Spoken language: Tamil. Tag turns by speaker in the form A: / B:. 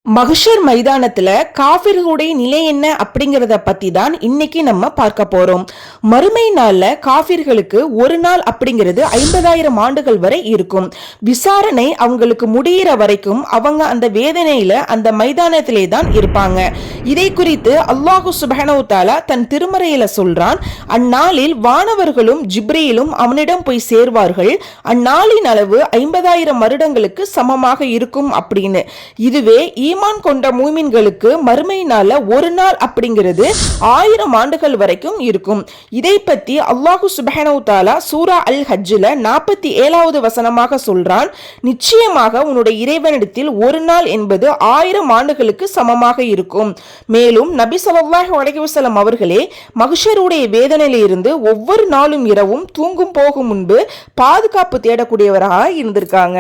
A: மஹ்ஷர் மைதானத்துல காஃபிர்களுடைய நிலை என்ன அப்படிங்கறத பத்தி தான் இன்னைக்கு நம்ம பார்க்க போறோம். மறுமை நாள்ல காஃபிர்களுக்கு ஒரு நாள் அப்படிங்கிறது 50,000 ஆண்டுகள் வரை இருக்கும். விசாரணை அவங்களுக்கு முடிகிற வரைக்கும் அவங்க அந்த வேதனையில அந்த மைதானத்திலே தான் இருப்பாங்க. இதை குறித்து அல்லாஹு சுப்ஹானஹு வ தஆலா தன் திருமறையில சொல்றான், அந்நாளில் வானவர்களும் ஜிப்ரீலும் அவனிடம் போய் சேர்வார்கள். அந்நாளின் அளவு 50,000 வருடங்களுக்கு சமமாக இருக்கும் அப்படின்னு. இதுவே ஈமான் கொண்ட மூமின்களுக்கு மறுமை நாள்ல ஒரு நாள் அப்படிங்கிறது 1000 ஆண்டுகள் வரைக்கும் இருக்கும். இதை பத்தி அல்லாஹு சுப்ஹானஹு வ தஆலா சூரா அல் ஹஜ்ஜில் 47வது வசனமாக சொல்றான், நிச்சயமாக உன்னுடைய இறைவனிடத்தில் ஒரு நாள் என்பது 1000 ஆண்டுகளுக்கு சமமாக இருக்கும். மேலும் நபி ஸல்லல்லாஹு அலைஹி வஸல்லம் அவர்களே மஹ்ஷருடைய வேதனையிலிருந்து ஒவ்வொரு நாளும் இரவும் தூங்கும் போகும் முன்பு பாதுகாப்பு தேடக்கூடியவராக இருந்திருக்காங்க.